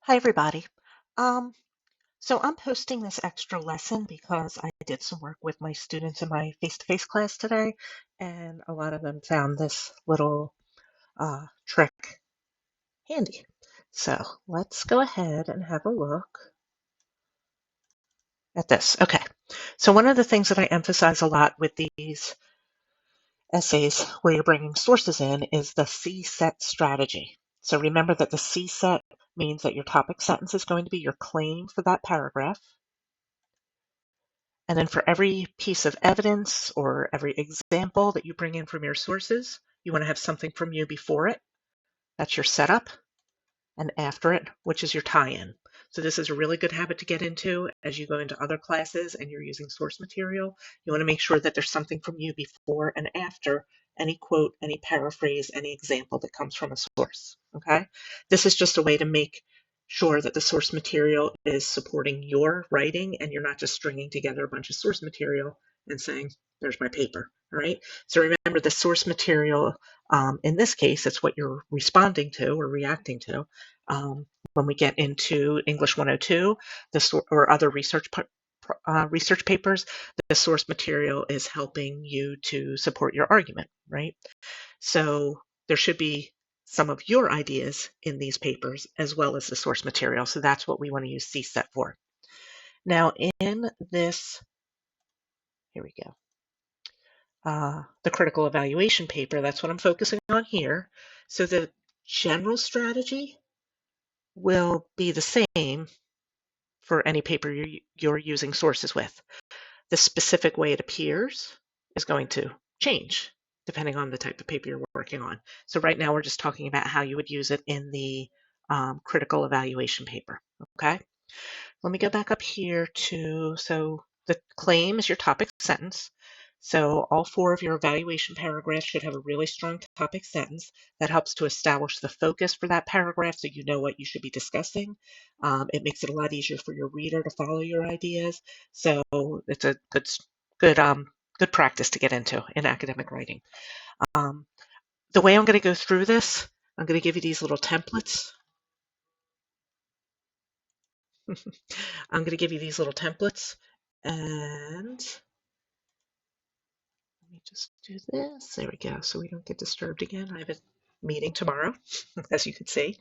Hi, everybody. Um, so I'm posting this extra lesson because I did some work with my students in my face-to-face class today, and a lot of them found this little trick handy. So let's go ahead and have a look at this. Okay, so one of the things that I emphasize a lot with these essays where you're bringing sources in is the C-set strategy. So remember that the C-set means that your topic sentence is going to be your claim for that paragraph. And then for every piece of evidence or every example that you bring in from your sources, you want to have something from you before it. That's your setup. And after it, which is your tie-in. So this is a really good habit to get into as you go into other classes and you're using source material. You want to make sure that there's something from you before and after any quote, any paraphrase, any example that comes from a source. Okay? This is just a way to make sure that the source material is supporting your writing and you're not just stringing together a bunch of source material and saying, there's my paper. All right? So remember the source material, in this case, it's what you're responding to or reacting to. When we get into English 102 or other research papers, the source material is helping you to support your argument, right? So there should be some of your ideas in these papers as well as the source material. So that's what we want to use CSET for. Now in this, here we go, the critical evaluation paper, that's what I'm focusing on here. So the general strategy will be the same for any paper you're using sources with. The specific way it appears is going to change depending on the type of paper you're working on. So right now we're just talking about how you would use it in the critical evaluation paper. Okay, let me go back up here so the claim is your topic sentence. So all four of your evaluation paragraphs should have a really strong topic sentence that helps to establish the focus for that paragraph so you know what you should be discussing. It makes it a lot easier for your reader to follow your ideas. So it's a good practice to get into in academic writing. The way I'm going to go through this, I'm going to give you these little templates. I'm going to give you these little templates, and let me just do this. There we go, so we don't get disturbed again. I have a meeting tomorrow, as you can see.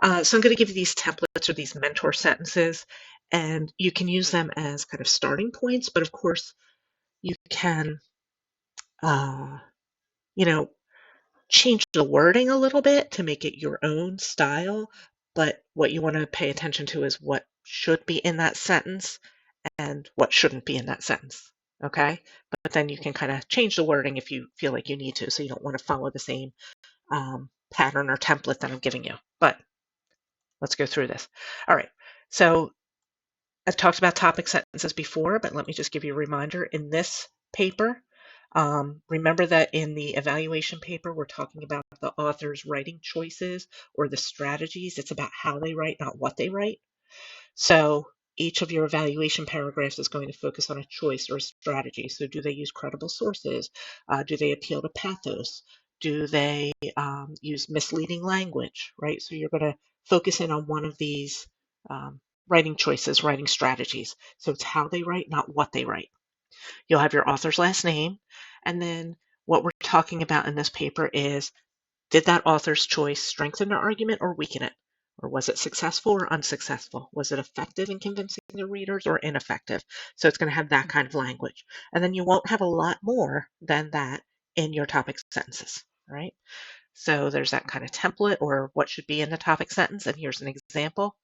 So I'm going to give you these templates or these mentor sentences, and you can use them as kind of starting points, but of course you can, you know, change the wording a little bit to make it your own style, but what you want to pay attention to is what should be in that sentence and what shouldn't be in that sentence. Okay? But then you can kind of change the wording if you feel like you need to, so you don't want to follow the same pattern or template that I'm giving you. But let's go through this. All right. So I've talked about topic sentences before, but let me just give you a reminder. In this paper, remember that in the evaluation paper, we're talking about the author's writing choices or the strategies. It's about how they write, not what they write. So each of your evaluation paragraphs is going to focus on a choice or a strategy. So do they use credible sources? Do they appeal to pathos? Do they use misleading language, right? So you're going to focus in on one of these writing choices, writing strategies. So it's how they write, not what they write. You'll have your author's last name. And then what we're talking about in this paper is, did that author's choice strengthen their argument or weaken it? Or was it successful or unsuccessful? Was it effective in convincing the readers or ineffective? So it's going to have that kind of language. And then you won't have a lot more than that in your topic sentences, right? So there's that kind of template or what should be in the topic sentence. And here's an example.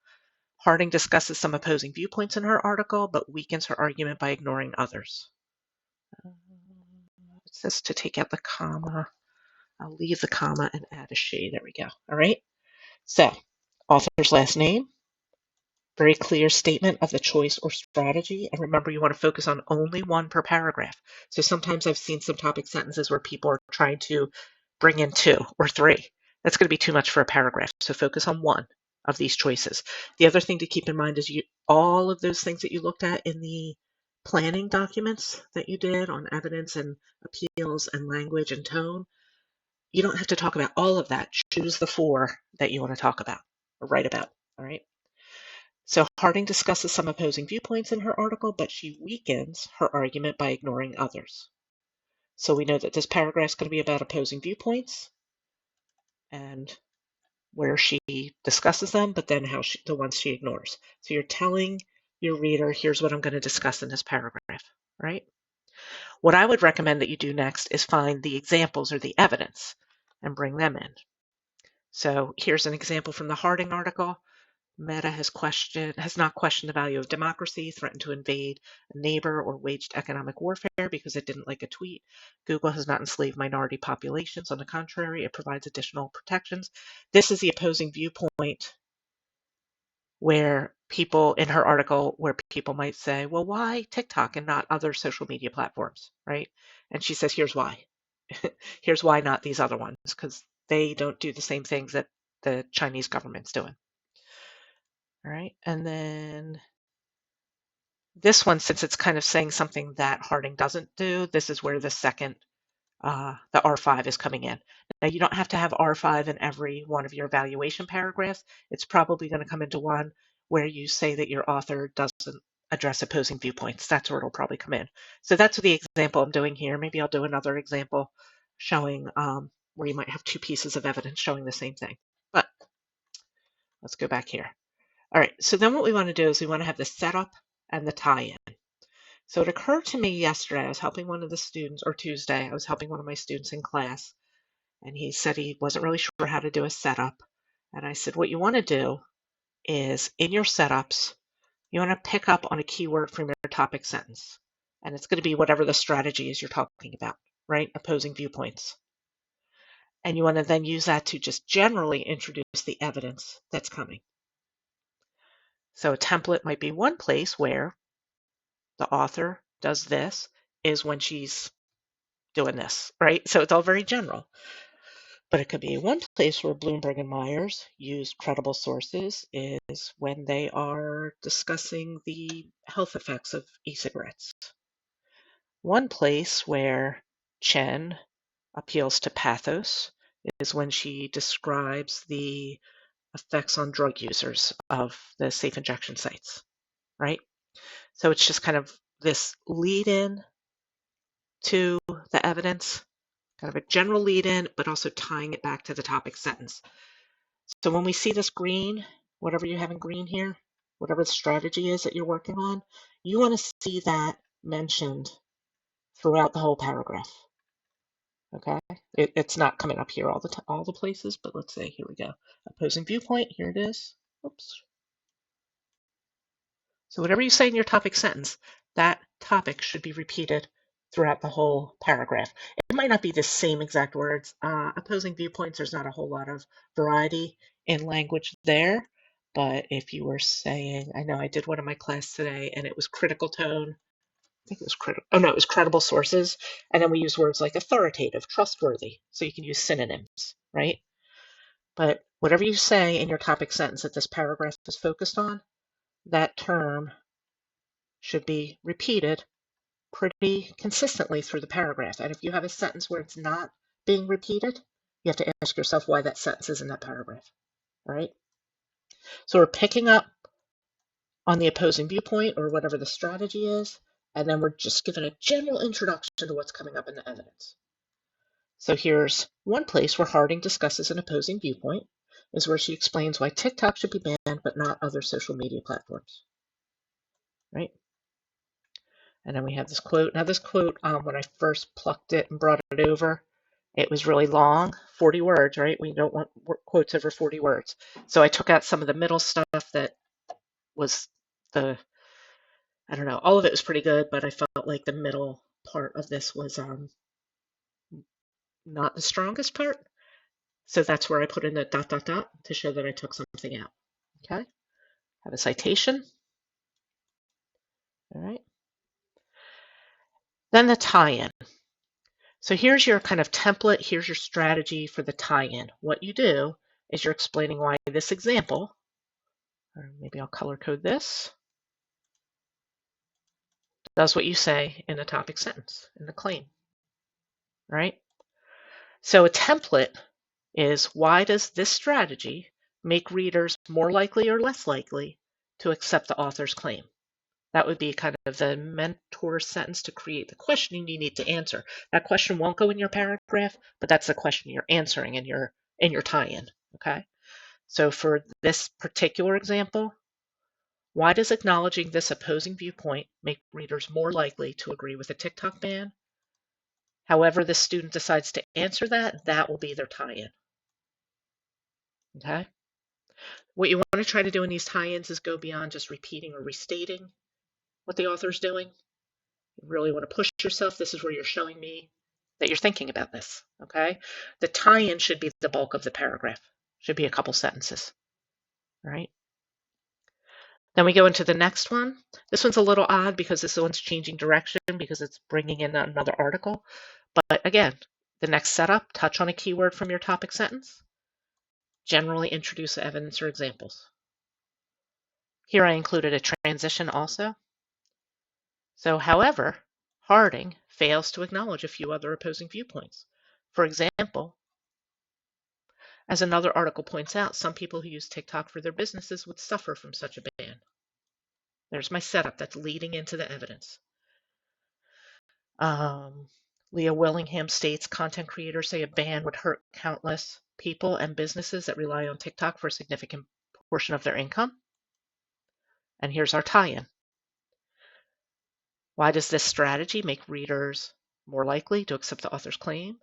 Harding discusses some opposing viewpoints in her article, but weakens her argument by ignoring others. It says to take out the comma. I'll leave the comma and add a she. There we go. All right. So, author's last name, very clear statement of the choice or strategy. And remember, you want to focus on only one per paragraph. So sometimes I've seen some topic sentences where people are trying to bring in 2 or 3. That's going to be too much for a paragraph. So focus on one of these choices. The other thing to keep in mind is all of those things that you looked at in the planning documents that you did on evidence and appeals and language and tone, you don't have to talk about all of that. Choose the 4 that you want to talk about or write about. All right. So Harding discusses some opposing viewpoints in her article, but she weakens her argument by ignoring others. So we know that this paragraph is going to be about opposing viewpoints and where she discusses them, but then the ones she ignores. So you're telling your reader, here's what I'm going to discuss in this paragraph, right? What I would recommend that you do next is find the examples or the evidence and bring them in. So here's an example from the Harding article. Meta has not questioned the value of democracy, threatened to invade a neighbor, or waged economic warfare because it didn't like a tweet. Google has not enslaved minority populations. On the contrary, it provides additional protections. This is the opposing viewpoint where people, in her article, where people might say, well, why TikTok and not other social media platforms, right? And she says, here's why. Here's why not these other ones, because they don't do the same things that the Chinese government's doing. All right, and then this one, since it's kind of saying something that Harding doesn't do, this is where the second, the R5 is coming in. Now, you don't have to have R5 in every one of your evaluation paragraphs. It's probably going to come into one where you say that your author doesn't address opposing viewpoints. That's where it'll probably come in. So that's the example I'm doing here. Maybe I'll do another example showing where you might have two pieces of evidence showing the same thing. But let's go back here. All right, so then what we want to do is we want to have the setup and the tie-in. So it occurred to me yesterday, I was helping one of the students, or Tuesday, I was helping one of my students in class, and he said he wasn't really sure how to do a setup. And I said, what you want to do is in your setups, you want to pick up on a keyword from your topic sentence. And it's going to be whatever the strategy is you're talking about, right? Opposing viewpoints. And you want to then use that to just generally introduce the evidence that's coming. So a template might be one place where the author does this is when she's doing this, right? So it's all very general. But it could be one place where Bloomberg and Myers use credible sources is when they are discussing the health effects of e-cigarettes. One place where Chen appeals to pathos is when she describes the effects on drug users of the safe injection sites, right? So it's just kind of this lead-in to the evidence, kind of a general lead-in, but also tying it back to the topic sentence. So when we see this green, whatever you have in green here, whatever the strategy is that you're working on, you want to see that mentioned throughout the whole paragraph. Okay, it's not coming up here all the places, but let's say here we go. Opposing viewpoint, here it is. Oops. So whatever you say in your topic sentence, that topic should be repeated throughout the whole paragraph. It might not be the same exact words. Opposing viewpoints, there's not a whole lot of variety in language there. But if you were saying, I know I did one in my class today, and it was critical tone. I think it was critical. Oh no, it was credible sources. And then we use words like authoritative, trustworthy. So you can use synonyms, right? But whatever you say in your topic sentence that this paragraph is focused on, that term should be repeated pretty consistently through the paragraph. And if you have a sentence where it's not being repeated, you have to ask yourself why that sentence is in that paragraph, right? So we're picking up on the opposing viewpoint or whatever the strategy is, and then we're just giving a general introduction to what's coming up in the evidence. So here's one place where Harding discusses an opposing viewpoint, is where she explains why TikTok should be banned but not other social media platforms, right? And then we have this quote. Now this quote, when I first plucked it and brought it over, it was really long, 40 words, right? We don't want quotes over 40 words. So I took out some of the middle stuff that was I don't know, all of it was pretty good, but I felt like the middle part of this was not the strongest part. So that's where I put in the ... to show that I took something out. Okay, have a citation. All right. Then the tie-in. So here's your kind of template. Here's your strategy for the tie-in. What you do is you're explaining why this example, or maybe I'll color code this, does what you say in the topic sentence, in the claim, right? So a template is, why does this strategy make readers more likely or less likely to accept the author's claim. That would be kind of the mentor sentence to create the question you need to answer. That question won't go in your paragraph, but that's the question you're answering in your tie-in, okay? So for this particular example, why does acknowledging this opposing viewpoint make readers more likely to agree with a TikTok ban? However the student decides to answer that, that will be their tie-in, okay? What you want to try to do in these tie-ins is go beyond just repeating or restating what the author's doing. You really want to push yourself. This is where you're showing me that you're thinking about this, okay? The tie-in should be the bulk of the paragraph. Should be a couple sentences, all right? Then we go into the next one. This one's a little odd because this one's changing direction because it's bringing in another article. But again, the next setup, touch on a keyword from your topic sentence. Generally introduce evidence or examples. Here I included a transition also. So, however, Harding fails to acknowledge a few other opposing viewpoints. For example, as another article points out, some people who use TikTok for their businesses would suffer from such a ban. There's my setup that's leading into the evidence. Leah Willingham states content creators say a ban would hurt countless people and businesses that rely on TikTok for a significant portion of their income. And here's our tie-in. Why does this strategy make readers more likely to accept the author's claim?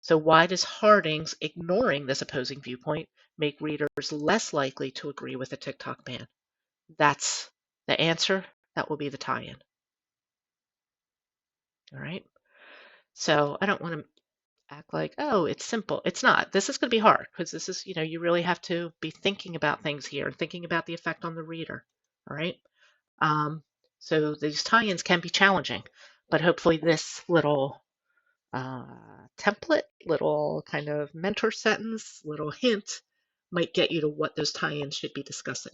So why does Harding's ignoring this opposing viewpoint make readers less likely to agree with a TikTok ban? That's the answer. That will be the tie-in. All right. So I don't want to act like, oh, it's simple. It's not. This is going to be hard because this is, you really have to be thinking about things here and thinking about the effect on the reader. All right. So these tie-ins can be challenging, but hopefully this little template, little kind of mentor sentence, little hint might get you to what those tie-ins should be discussing.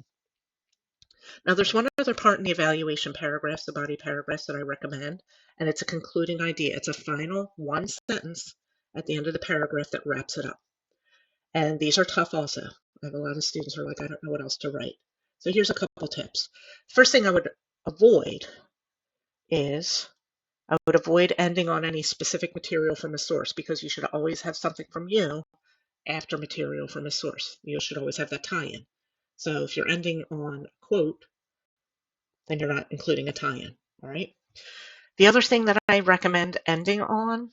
Now there's one other part in the evaluation paragraphs, the body paragraphs that I recommend, and it's a concluding idea. It's a final one sentence at the end of the paragraph that wraps it up. And these are tough also. I have a lot of students who are like, I don't know what else to write. So here's a couple tips. First thing I would avoid is I would avoid ending on any specific material from a source because you should always have something from you after material from a source. You should always have that tie-in. So if you're ending on a quote, then you're not including a tie-in, all right? The other thing that I recommend ending on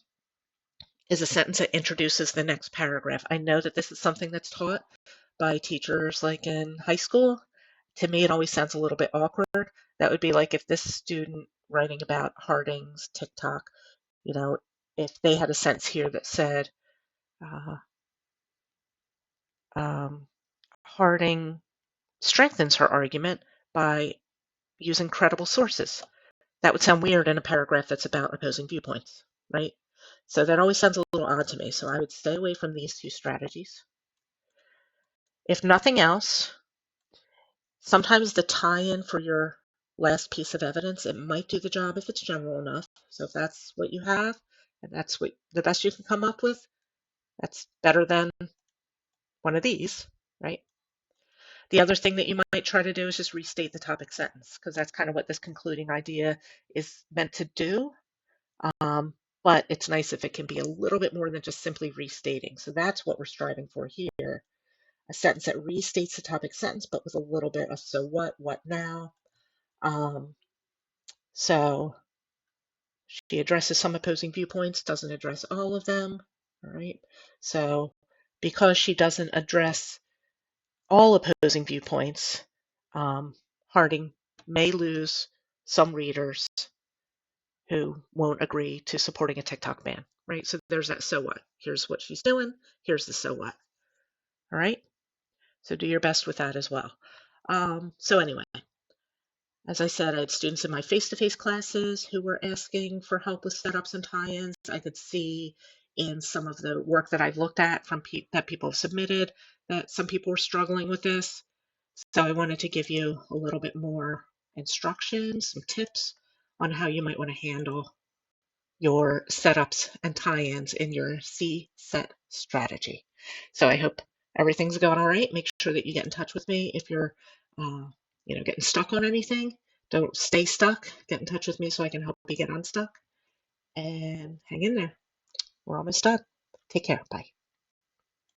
is a sentence that introduces the next paragraph. I know that this is something that's taught by teachers like in high school. To me, it always sounds a little bit awkward. That would be like if this student writing about Harding's TikTok, if they had a sentence here that said, Harding strengthens her argument by using credible sources. That would sound weird in a paragraph that's about opposing viewpoints, right? So that always sounds a little odd to me. So I would stay away from these two strategies. If nothing else, sometimes the tie-in for your last piece of evidence, it might do the job if it's general enough. So if that's what you have, and that's what the best you can come up with, that's better than one of these, right? The other thing that you might try to do is just restate the topic sentence, because that's kind of what this concluding idea is meant to do. But it's nice if it can be a little bit more than just simply restating. So that's what we're striving for here. A sentence that restates the topic sentence, but with a little bit of so what now. So she addresses some opposing viewpoints, doesn't address all of them. All right. So because she doesn't address all opposing viewpoints, Harding may lose some readers who won't agree to supporting a TikTok ban, right? So there's that so what. Here's what she's doing. Here's the so what. All right? So do your best with that as well. So anyway, as I said, I had students in my face-to-face classes who were asking for help with setups and tie-ins. I could see in some of the work that I've looked at from that people have submitted that some people were struggling with this. So I wanted to give you a little bit more instruction, some tips on how you might want to handle your setups and tie-ins in your CSET strategy. So I hope everything's going all right. Make sure that you get in touch with me if you're getting stuck on anything, don't stay stuck. Get in touch with me so I can help you get unstuck. And hang in there. We're almost done. Take care. Bye.